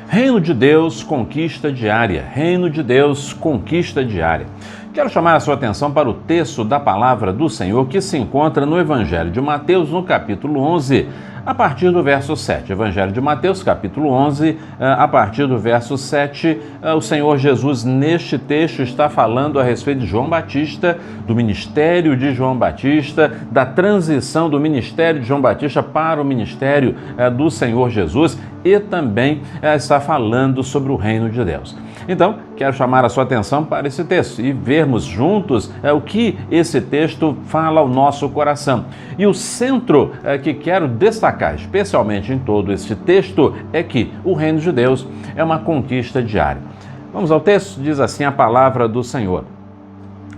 Reino de Deus, conquista diária. Reino de Deus, conquista diária. Quero chamar a sua atenção para o texto da palavra do Senhor que se encontra no Evangelho de Mateus, no capítulo 11, a partir do verso 7. Evangelho de Mateus, capítulo 11, a partir do verso 7, o Senhor Jesus, neste texto, está falando a respeito de João Batista, do ministério de João Batista, da transição do ministério de João Batista para o ministério do Senhor Jesus, e também está falando sobre o reino de Deus. Então, quero chamar a sua atenção para esse texto e vermos juntos o que esse texto fala ao nosso coração. E o centro que quero destacar, especialmente em todo este texto, é que o reino de Deus é uma conquista diária. Vamos ao texto? Diz assim a palavra do Senhor.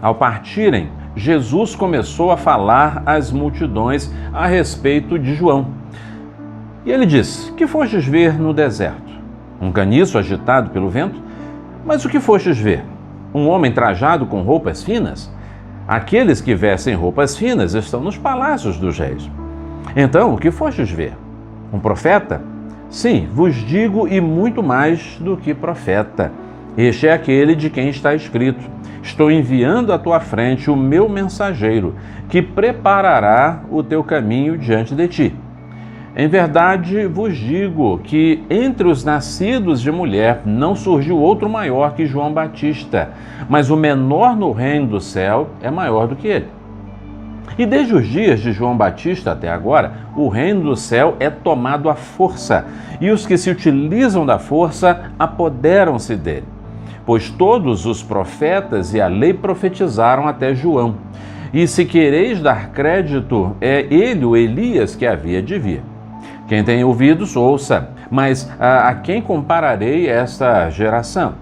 Ao partirem, Jesus começou a falar às multidões a respeito de João. E ele disse: que fostes ver no deserto? Um caniço agitado pelo vento? Mas o que fostes ver? Um homem trajado com roupas finas? Aqueles que vestem roupas finas estão nos palácios dos reis. Então, o que fostes ver? Um profeta? Sim, vos digo, e muito mais do que profeta. Este é aquele de quem está escrito: estou enviando à tua frente o meu mensageiro, que preparará o teu caminho diante de ti. Em verdade vos digo que entre os nascidos de mulher não surgiu outro maior que João Batista, mas o menor no reino do céu é maior do que ele. E desde os dias de João Batista até agora, o reino do céu é tomado à força, e os que se utilizam da força apoderam-se dele. Pois todos os profetas e a lei profetizaram até João. E se quereis dar crédito, é ele o Elias que havia de vir. Quem tem ouvidos, ouça, mas a quem compararei esta geração?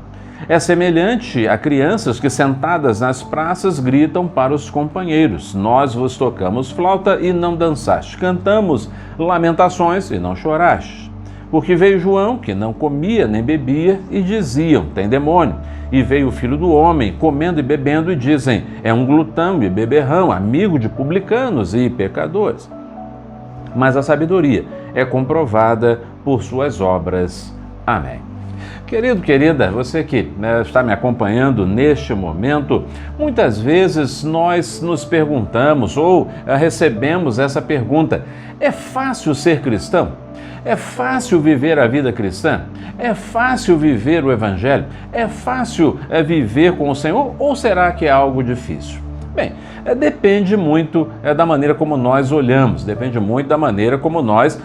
É semelhante a crianças que sentadas nas praças gritam para os companheiros: nós vos tocamos flauta e não dançaste, cantamos lamentações e não choraste. Porque veio João, que não comia nem bebia, e diziam: tem demônio. E veio o Filho do Homem, comendo e bebendo, e dizem: é um glutão e beberrão, amigo de publicanos e pecadores. Mas a sabedoria é comprovada por suas obras. Amém. Querido, querida, você que está me acompanhando neste momento, muitas vezes nós nos perguntamos ou recebemos essa pergunta: é fácil ser cristão? É fácil viver a vida cristã? É fácil viver o Evangelho? É fácil viver com o Senhor, ou será que é algo difícil? Bem, depende muito da maneira como nós olhamos, depende muito da maneira como nós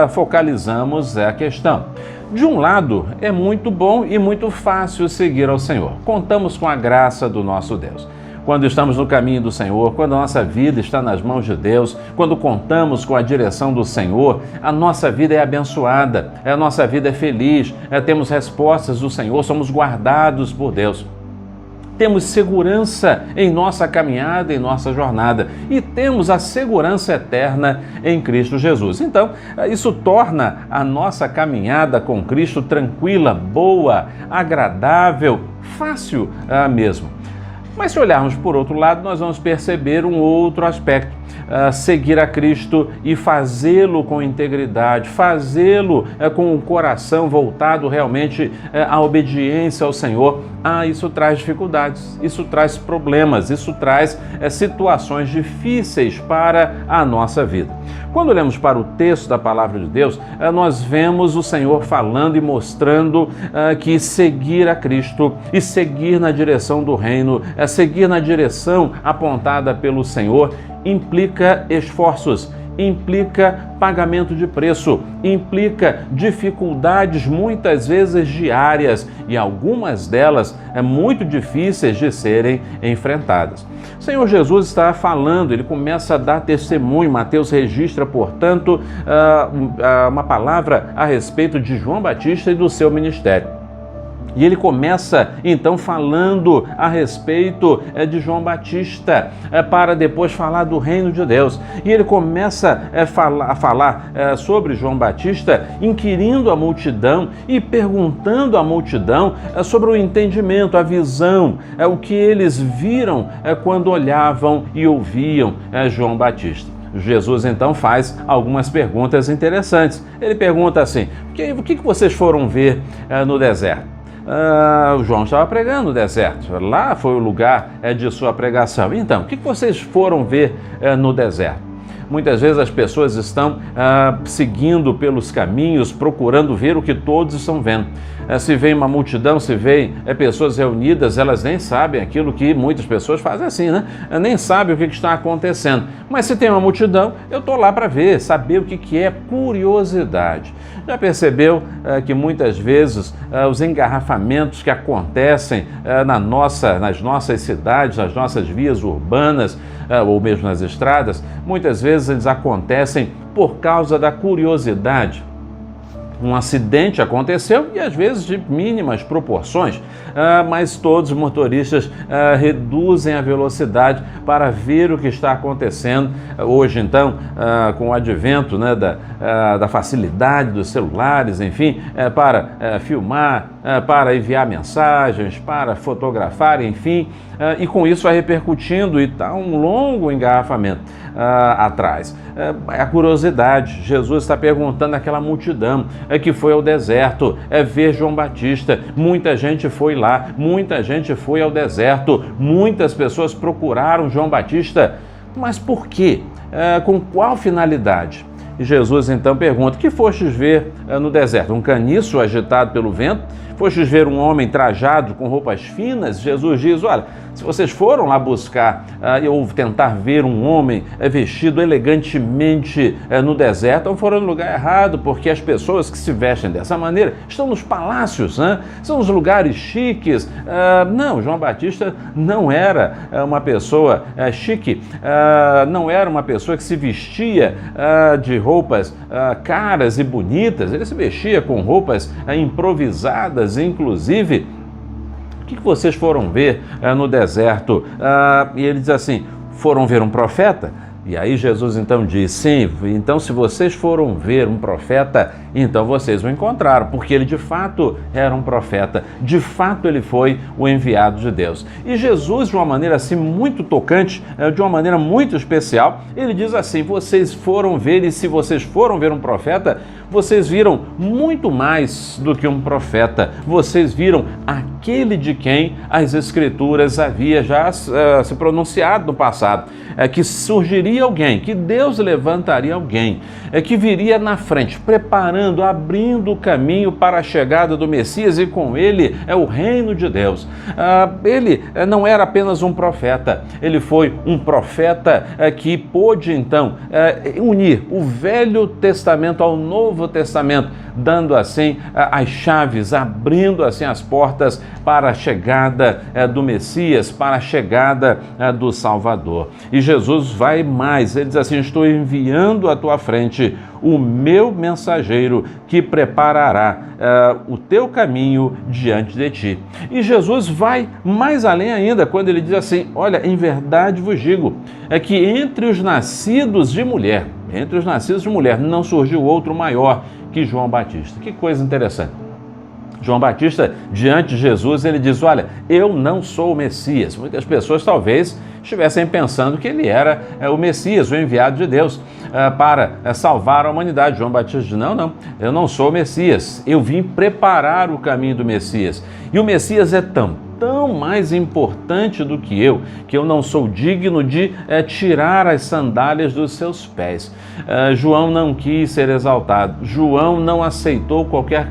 focalizamos a questão. De um lado, é muito bom e muito fácil seguir ao Senhor. Contamos com a graça do nosso Deus. Quando estamos no caminho do Senhor, quando a nossa vida está nas mãos de Deus, quando contamos com a direção do Senhor, a nossa vida é abençoada, a nossa vida é feliz, temos respostas do Senhor, somos guardados por Deus. Temos segurança em nossa caminhada, em nossa jornada, e temos a segurança eterna em Cristo Jesus. Então, isso torna a nossa caminhada com Cristo tranquila, boa, agradável, fácil mesmo. Mas se olharmos por outro lado, nós vamos perceber um outro aspecto. Seguir a Cristo e fazê-lo com integridade, fazê-lo com o coração voltado realmente à obediência ao Senhor. Isso traz dificuldades, isso traz problemas, isso traz situações difíceis para a nossa vida. Quando olhamos para o texto da Palavra de Deus, nós vemos o Senhor falando e mostrando que seguir a Cristo e seguir na direção do reino, seguir na direção apontada pelo Senhor, implica esforços, implica pagamento de preço, implica dificuldades muitas vezes diárias e algumas delas muito difíceis de serem enfrentadas. O Senhor Jesus está falando, ele começa a dar testemunho. Mateus registra, portanto, uma palavra a respeito de João Batista e do seu ministério. E ele começa, então, falando a respeito de João Batista, para depois falar do reino de Deus. E ele começa a falar sobre João Batista, inquirindo a multidão e perguntando à multidão sobre o entendimento, a visão, o que eles viram quando olhavam e ouviam João Batista. Jesus então faz algumas perguntas interessantes. Ele pergunta assim: o que vocês foram ver no deserto? João estava pregando no deserto, lá foi o lugar de sua pregação. Então, o que vocês foram ver no deserto? Muitas vezes as pessoas estão seguindo pelos caminhos, procurando ver o que todos estão vendo. Se vem uma multidão, se vem pessoas reunidas, elas nem sabem aquilo que muitas pessoas fazem assim, né? Nem sabem o que está acontecendo. Mas se tem uma multidão, eu estou lá para ver, saber o que é curiosidade. Já percebeu que muitas vezes os engarrafamentos que acontecem nas nossas cidades, nas nossas vias urbanas, ou mesmo nas estradas, muitas vezes eles acontecem por causa da curiosidade. Um acidente aconteceu e às vezes de mínimas proporções, mas todos os motoristas reduzem a velocidade para ver o que está acontecendo. Hoje então, com o advento, né, da facilidade dos celulares, enfim, para filmar, para enviar mensagens, para fotografar, enfim, e com isso vai repercutindo e está um longo engarrafamento atrás. A curiosidade, Jesus está perguntando àquela multidão que foi ao deserto ver João Batista. Muita gente foi lá, muita gente foi ao deserto, muitas pessoas procuraram João Batista, mas por quê? Com qual finalidade? E Jesus então pergunta: que fostes ver no deserto? Um caniço agitado pelo vento? Fostes ver um homem trajado com roupas finas? Jesus diz: olha, se vocês foram lá buscar ou tentar ver um homem vestido elegantemente no deserto, então foram no lugar errado, porque as pessoas que se vestem dessa maneira estão nos palácios, né? São os lugares chiques. Não, João Batista não era uma pessoa chique, não era uma pessoa que se vestia de roupas caras e bonitas. Ele se vestia com roupas improvisadas, inclusive. O que vocês foram ver no deserto? E ele diz assim: foram ver um profeta? E aí Jesus então diz: sim, então se vocês foram ver um profeta, então vocês o encontraram, porque ele de fato era um profeta, de fato ele foi o enviado de Deus. E Jesus, de uma maneira assim muito tocante, de uma maneira muito especial, ele diz assim: vocês foram ver, e se vocês foram ver um profeta, vocês viram muito mais do que um profeta, vocês viram aquele de quem as Escrituras havia já se pronunciado no passado, que surgiria alguém, que Deus levantaria alguém, que viria na frente, preparando, abrindo o caminho para a chegada do Messias, e com ele o reino de Deus. Ele não era apenas um profeta, ele foi um profeta que pôde então unir o Velho Testamento ao Novo Testamento, dando assim as chaves, abrindo assim as portas para a chegada do Messias, para a chegada do Salvador. E Jesus vai mais, ele diz assim: estou enviando à tua frente o meu mensageiro que preparará o teu caminho diante de ti. E Jesus vai mais além ainda, quando ele diz assim: olha, em verdade vos digo, que entre os nascidos de mulher, não surgiu outro maior que João Batista. Que coisa interessante. João Batista, diante de Jesus, ele diz: olha, eu não sou o Messias. Muitas pessoas talvez estivessem pensando que ele era o Messias, o enviado de Deus para salvar a humanidade. João Batista diz: não, eu não sou o Messias, eu vim preparar o caminho do Messias. E o Messias é tão mais importante do que eu não sou digno de tirar as sandálias dos seus pés. João não quis ser exaltado, João não aceitou qualquer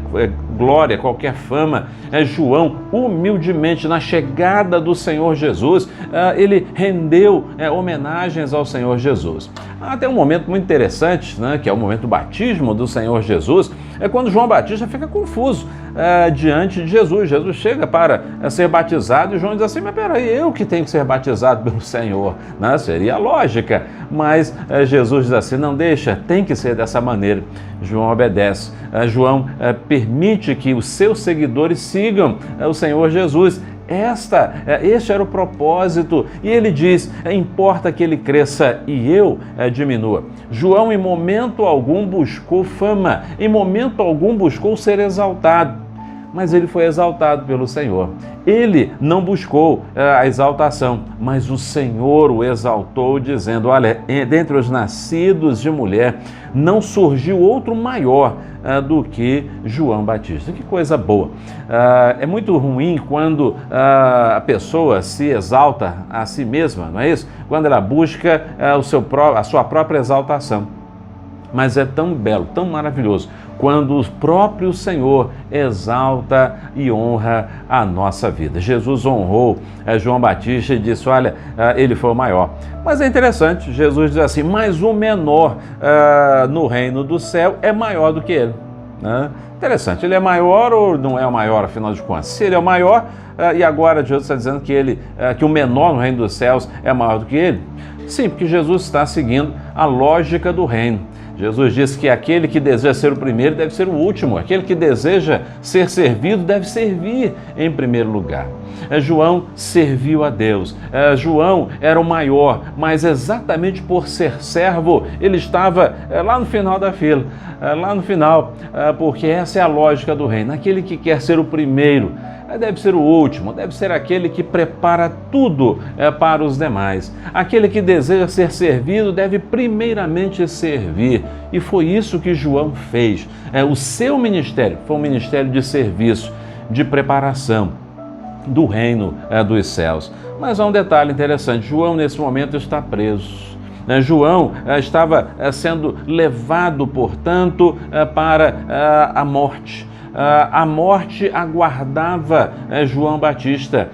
glória, qualquer fama. João, humildemente, na chegada do Senhor Jesus, ele rendeu homenagens ao Senhor Jesus. Até um momento muito interessante, né, que é o momento do batismo do Senhor Jesus, é quando João Batista fica confuso diante de Jesus. Jesus chega para ser batizado e João diz assim: mas peraí, eu que tenho que ser batizado pelo Senhor, né? Seria a lógica, mas Jesus diz assim: não, deixa, tem que ser dessa maneira. João obedece, João permite que os seus seguidores sigam o Senhor Jesus. Este era o propósito, e ele diz: importa que ele cresça e eu diminua. João em momento algum buscou fama, em momento algum buscou ser exaltado, mas ele foi exaltado pelo Senhor. Ele não buscou a exaltação, mas o Senhor o exaltou, dizendo: olha, dentre os nascidos de mulher, não surgiu outro maior do que João Batista. Que coisa boa! É muito ruim quando a pessoa se exalta a si mesma, não é isso? Quando ela busca a sua própria exaltação. Mas é tão belo, tão maravilhoso, quando o próprio Senhor exalta e honra a nossa vida. Jesus honrou João Batista e disse: olha, ele foi o maior. Mas é interessante, Jesus diz assim: mas o menor no reino do céu é maior do que ele. Interessante, ele é maior ou não é o maior, afinal de contas? Se ele é o maior, e agora Jesus está dizendo que o menor no reino dos céus é maior do que ele? Sim, porque Jesus está seguindo a lógica do reino. Jesus disse que aquele que deseja ser o primeiro deve ser o último, aquele que deseja ser servido deve servir em primeiro lugar. João serviu a Deus, João era o maior, mas exatamente por ser servo, ele estava lá no final da fila, lá no final, porque essa é a lógica do reino. Aquele que quer ser o primeiro deve ser o último, deve ser aquele que prepara tudo para os demais. Aquele que deseja ser servido deve primeiramente servir. E foi isso que João fez. O seu ministério foi um ministério de serviço, de preparação do reino dos céus. Mas há um detalhe interessante: João nesse momento está preso. João estava sendo levado, portanto, para a morte. A morte aguardava João Batista.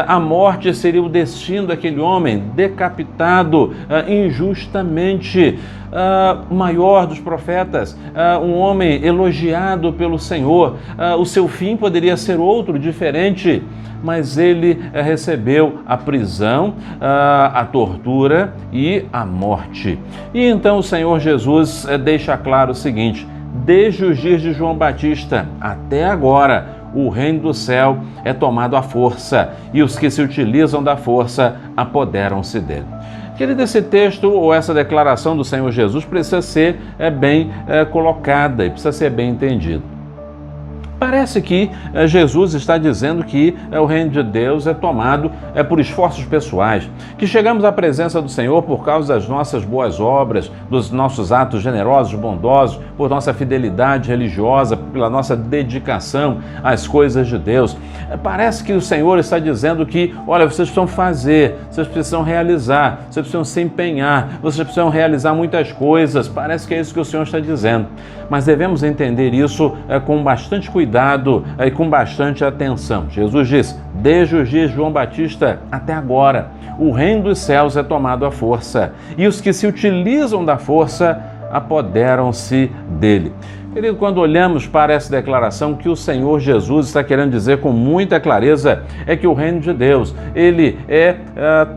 A morte seria o destino daquele homem decapitado injustamente. O maior dos profetas, um homem elogiado pelo Senhor. O seu fim poderia ser outro, diferente, mas ele recebeu a prisão, a tortura e a morte. E então o Senhor Jesus deixa claro o seguinte: desde os dias de João Batista até agora, o reino do céu é tomado à força, e os que se utilizam da força apoderam-se dele. Querido, esse texto ou essa declaração do Senhor Jesus precisa ser bem colocada e precisa ser bem entendido. Parece que Jesus está dizendo que o reino de Deus é tomado por esforços pessoais, que chegamos à presença do Senhor por causa das nossas boas obras, dos nossos atos generosos, bondosos, por nossa fidelidade religiosa, pela nossa dedicação às coisas de Deus. Parece que o Senhor está dizendo que, olha, vocês precisam fazer, vocês precisam realizar, vocês precisam se empenhar, vocês precisam realizar muitas coisas. Parece que é isso que o Senhor está dizendo. Mas devemos entender isso com bastante cuidado e com bastante atenção. Jesus diz: desde os dias de João Batista até agora, o reino dos céus é tomado à força, e os que se utilizam da força apoderam-se dele. Querido, quando olhamos para essa declaração, que o Senhor Jesus está querendo dizer com muita clareza é que o reino de Deus, ele é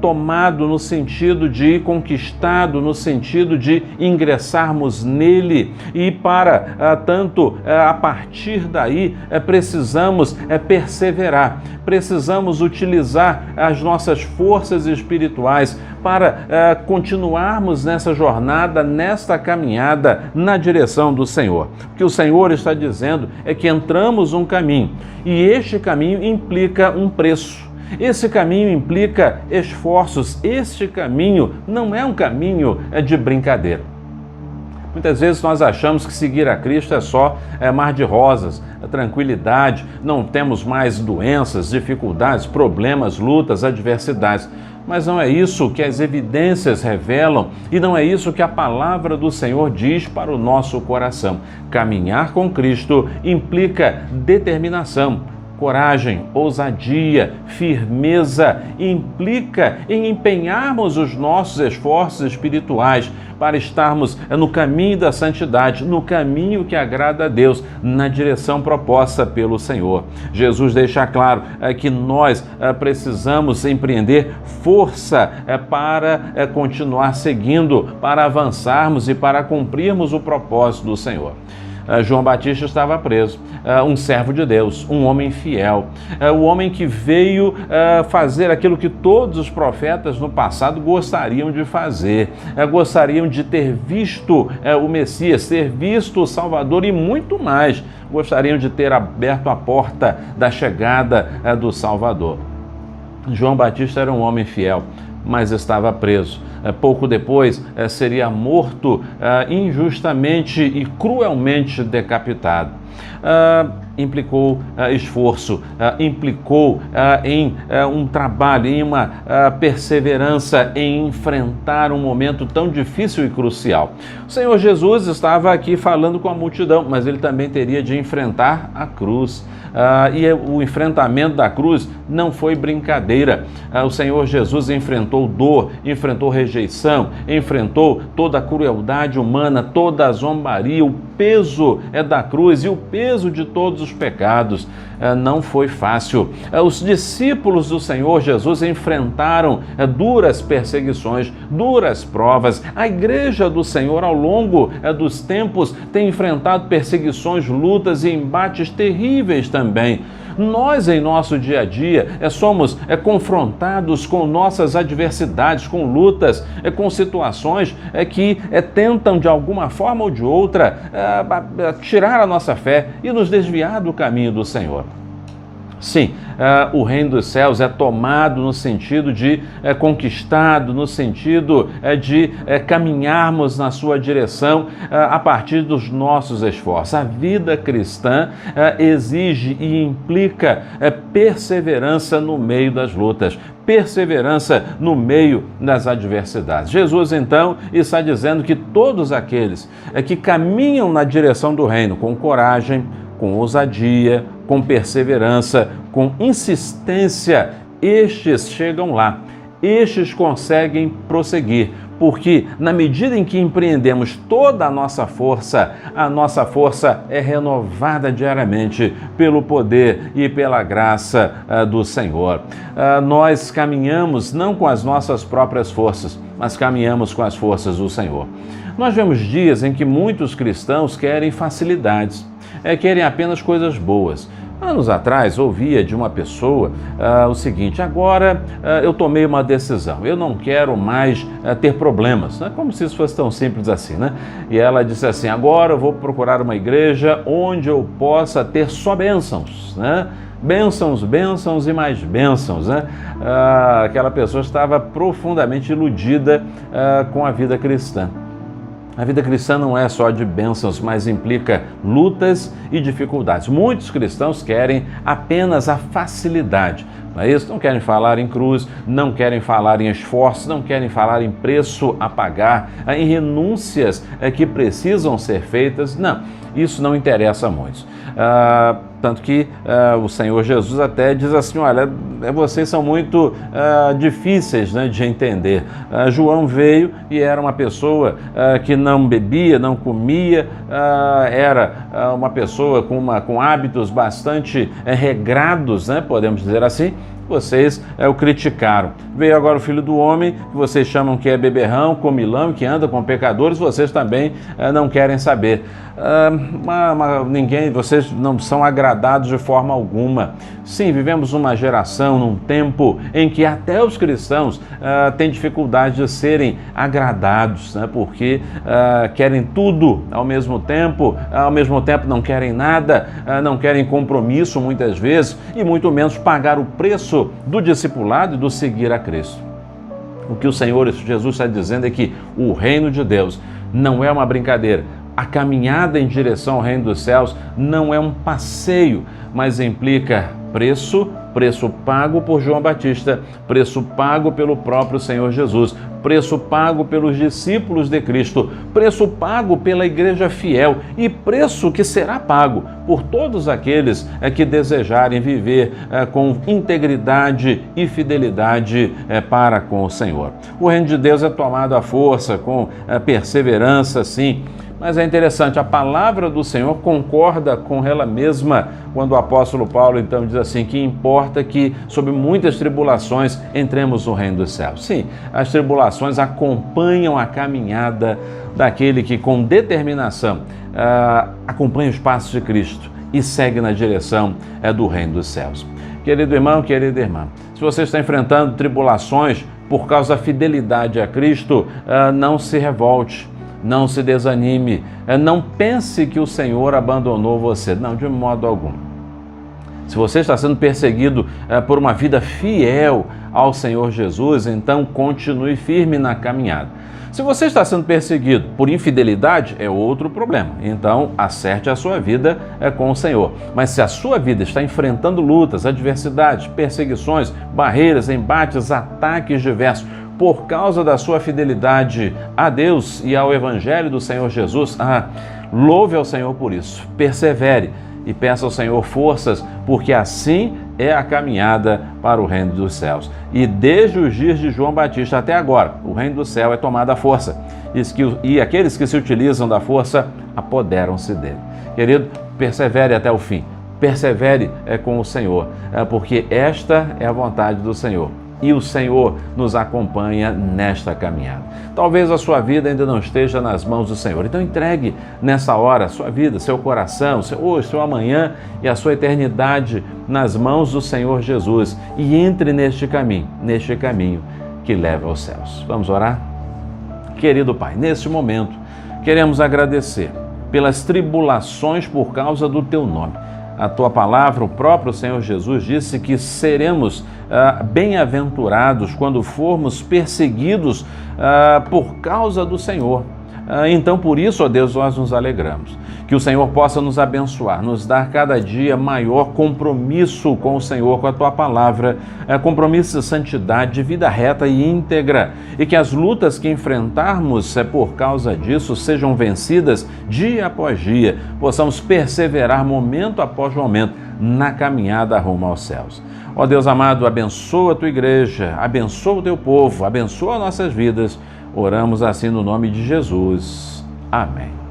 tomado no sentido de conquistado, no sentido de ingressarmos nele, e para tanto, a partir daí, precisamos perseverar, precisamos utilizar as nossas forças espirituais para continuarmos nessa jornada, nesta caminhada na direção do Senhor. O que o Senhor está dizendo é que entramos um caminho, e este caminho implica um preço. Esse caminho implica esforços. Este caminho não é um caminho de brincadeira. Muitas vezes nós achamos que seguir a Cristo é só mar de rosas, tranquilidade, não temos mais doenças, dificuldades, problemas, lutas, adversidades. Mas não é isso que as evidências revelam, e não é isso que a palavra do Senhor diz para o nosso coração. Caminhar com Cristo implica determinação, coragem, ousadia, firmeza, implica em empenharmos os nossos esforços espirituais para estarmos no caminho da santidade, no caminho que agrada a Deus, na direção proposta pelo Senhor. Jesus deixa claro que nós precisamos empreender força para continuar seguindo, para avançarmos e para cumprirmos o propósito do Senhor. João Batista estava preso, um servo de Deus, um homem fiel, o homem que veio fazer aquilo que todos os profetas no passado gostariam de fazer, gostariam de ter visto o Messias, ter visto o Salvador e muito mais, gostariam de ter aberto a porta da chegada do Salvador. João Batista era um homem fiel, mas estava preso. Pouco depois seria morto injustamente e cruelmente decapitado. Implicou esforço, implicou em um trabalho, em uma perseverança em enfrentar um momento tão difícil e crucial. O Senhor Jesus estava aqui falando com a multidão, mas ele também teria de enfrentar a cruz. E o enfrentamento da cruz não foi brincadeira. O Senhor Jesus enfrentou dor, enfrentou rejeição, enfrentou toda a crueldade humana, toda a zombaria, o peso da cruz e o peso de todos os pecados. Não foi fácil. Os discípulos do Senhor Jesus enfrentaram duras perseguições, duras provas. A igreja do Senhor, ao longo dos tempos, tem enfrentado perseguições, lutas e embates terríveis também. Nós, em nosso dia a dia, somos confrontados com nossas adversidades, com lutas, com situações que tentam, de alguma forma ou de outra, tirar a nossa fé e nos desviar do caminho do Senhor. Sim, o reino dos céus é tomado no sentido de conquistado, no sentido de caminharmos na sua direção a partir dos nossos esforços. A vida cristã exige e implica perseverança no meio das lutas, perseverança no meio das adversidades. Jesus, então, está dizendo que todos aqueles que caminham na direção do reino com coragem, com ousadia, com perseverança, com insistência, estes chegam lá, estes conseguem prosseguir, porque na medida em que empreendemos toda a nossa força é renovada diariamente pelo poder e pela graça do Senhor. Nós caminhamos não com as nossas próprias forças, mas caminhamos com as forças do Senhor. Nós vemos dias em que muitos cristãos querem facilidades, querem apenas coisas boas. Anos atrás, ouvia de uma pessoa o seguinte: agora eu tomei uma decisão, eu não quero mais ter problemas. Não é como se isso fosse tão simples assim, né? E ela disse assim: agora eu vou procurar uma igreja onde eu possa ter só bênçãos, né? Bênçãos, bênçãos e mais bênçãos, né? Aquela pessoa estava profundamente iludida com a vida cristã. A vida cristã não é só de bênçãos, mas implica lutas e dificuldades. Muitos cristãos querem apenas a facilidade, não é isso? Não querem falar em cruz, não querem falar em esforço, não querem falar em preço a pagar, em renúncias que precisam ser feitas. Não, isso não interessa a muitos. Tanto que o Senhor Jesus até diz assim: olha, vocês são muito difíceis, né, de entender. João veio e era uma pessoa que não bebia, não comia, era uma pessoa com hábitos bastante regrados, né, podemos dizer assim. Vocês o criticaram. Veio agora o Filho do Homem, que vocês chamam que é beberrão, comilão, que anda com pecadores, vocês também não querem saber. Vocês não são agradados de forma alguma. Sim, vivemos uma geração, num tempo em que até os cristãos têm dificuldade de serem agradados, né, porque querem tudo ao mesmo tempo não querem nada, não querem compromisso muitas vezes, e muito menos pagar o preço do discipulado e do seguir a Cristo. O que o Senhor Jesus está dizendo é que o reino de Deus não é uma brincadeira. A caminhada em direção ao reino dos céus não é um passeio, mas implica preço pago por João Batista, preço pago pelo próprio Senhor Jesus, preço pago pelos discípulos de Cristo, preço pago pela igreja fiel e preço que será pago por todos aqueles que desejarem viver com integridade e fidelidade para com o Senhor. O reino de Deus é tomado à força, com perseverança, sim, Mas é interessante, a palavra do Senhor concorda com ela mesma, quando o apóstolo Paulo então diz assim, que importa que, sob muitas tribulações, entremos no reino dos céus. Sim, as tribulações acompanham a caminhada daquele que, com determinação, acompanha os passos de Cristo e segue na direção do reino dos céus. Querido irmão, querida irmã, se você está enfrentando tribulações por causa da fidelidade a Cristo, não se revolte. Não se desanime, não pense que o Senhor abandonou você, não, de modo algum. Se você está sendo perseguido por uma vida fiel ao Senhor Jesus, então continue firme na caminhada. Se você está sendo perseguido por infidelidade, é outro problema, então acerte a sua vida com o Senhor. Mas se a sua vida está enfrentando lutas, adversidades, perseguições, barreiras, embates, ataques diversos, por causa da sua fidelidade a Deus e ao Evangelho do Senhor Jesus, louve ao Senhor por isso, persevere e peça ao Senhor forças, porque assim é a caminhada para o reino dos céus. E desde os dias de João Batista até agora, o reino do céu é tomado à força, e aqueles que se utilizam da força apoderam-se dele. Querido, persevere até o fim, persevere com o Senhor, porque esta é a vontade do Senhor. E o Senhor nos acompanha nesta caminhada. Talvez a sua vida ainda não esteja nas mãos do Senhor. Então entregue nessa hora a sua vida, seu coração, hoje, seu amanhã e a sua eternidade nas mãos do Senhor Jesus. E entre neste caminho que leva aos céus. Vamos orar? Querido Pai, neste momento queremos agradecer pelas tribulações por causa do Teu nome. A Tua palavra, o próprio Senhor Jesus disse que seremos bem-aventurados quando formos perseguidos por causa do Senhor. Então, por isso, ó Deus, nós nos alegramos. Que o Senhor possa nos abençoar, nos dar cada dia maior compromisso com o Senhor, com a Tua palavra, compromisso de santidade, de vida reta e íntegra. E que as lutas que enfrentarmos por causa disso sejam vencidas dia após dia. Possamos perseverar momento após momento na caminhada rumo aos céus. Ó Deus amado, abençoa a Tua igreja, abençoa o Teu povo, abençoa nossas vidas. Oramos assim no nome de Jesus. Amém.